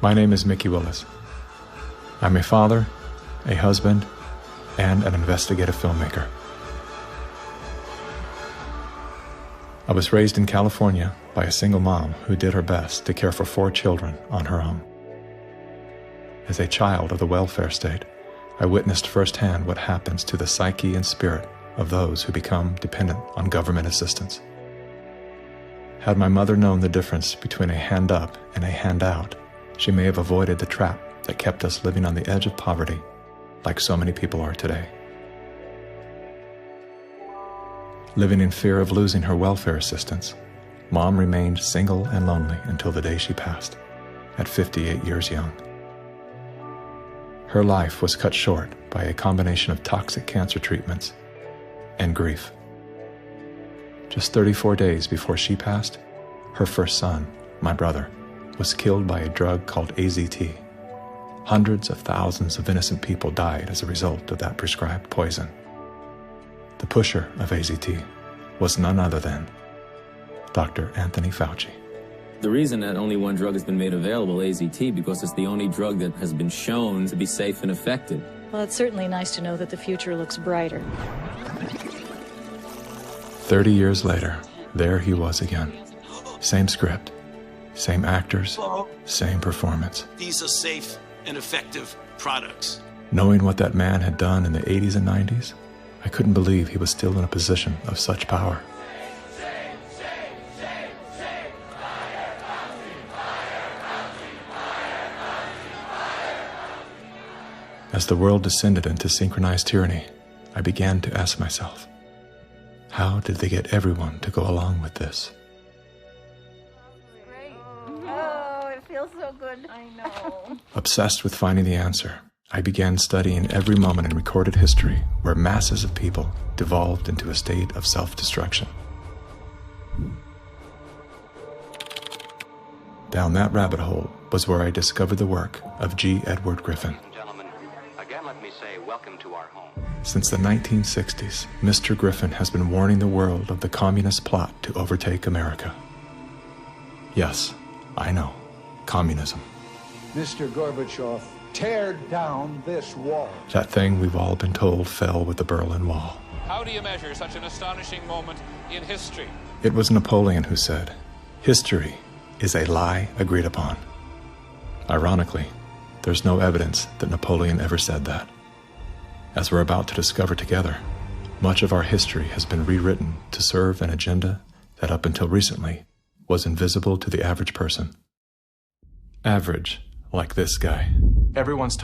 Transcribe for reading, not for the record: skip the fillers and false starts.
My name is Mickey Willis. I'm a father, a husband, and an investigative filmmaker. I was raised in California by a single mom who did her best to care for 4 children on her own. As a child of the welfare state, I witnessed firsthand what happens to the psyche and spirit of those who become dependent on government assistance. Had my mother known the difference between a hand up and a handout, she may have avoided the trap that kept us living on the edge of poverty, like so many people are today. Living in fear of losing her welfare assistance, Mom remained single and lonely until the day she passed, at 58 years young. Her life was cut short by a combination of toxic cancer treatments and grief. Just 34 days before she passed, her first son, my brother, was killed by a drug called AZT. Hundreds of thousands of innocent people died as a result of that prescribed poison. The pusher of AZT was none other than Dr. Anthony Fauci. The reason that only one drug has been made available, AZT, because it's the only drug that has been shown to be safe and effective. Well, it's certainly nice to know that the future looks brighter. 30 years later, there he was again. Same script, same actors, same performance. These are safe and effective products. Knowing what that man had done in the 80s and 90s, I couldn't believe he was still in a position of such power. As the world descended into synchronized tyranny, I began to ask myself, how did they get everyone to go along with this? Great. Oh, it feels so good. I know. Obsessed with finding the answer, I began studying every moment in recorded history where masses of people devolved into a state of self-destruction. Down that rabbit hole was where I discovered the work of G. Edward Griffin. Gentlemen, again let me say welcome to our home. Since the 1960s, Mr. Griffin has been warning the world of the communist plot to overtake America. Yes, I know, communism. Mr. Gorbachev, tear down this wall. That thing we've all been told fell with the Berlin Wall. How do you measure such an astonishing moment in history? It was Napoleon who said, "History is a lie agreed upon." Ironically, there's no evidence that Napoleon ever said that. As we're about to discover together, much of our history has been rewritten to serve an agenda that up until recently was invisible to the average person. Average, like this guy. Everyone's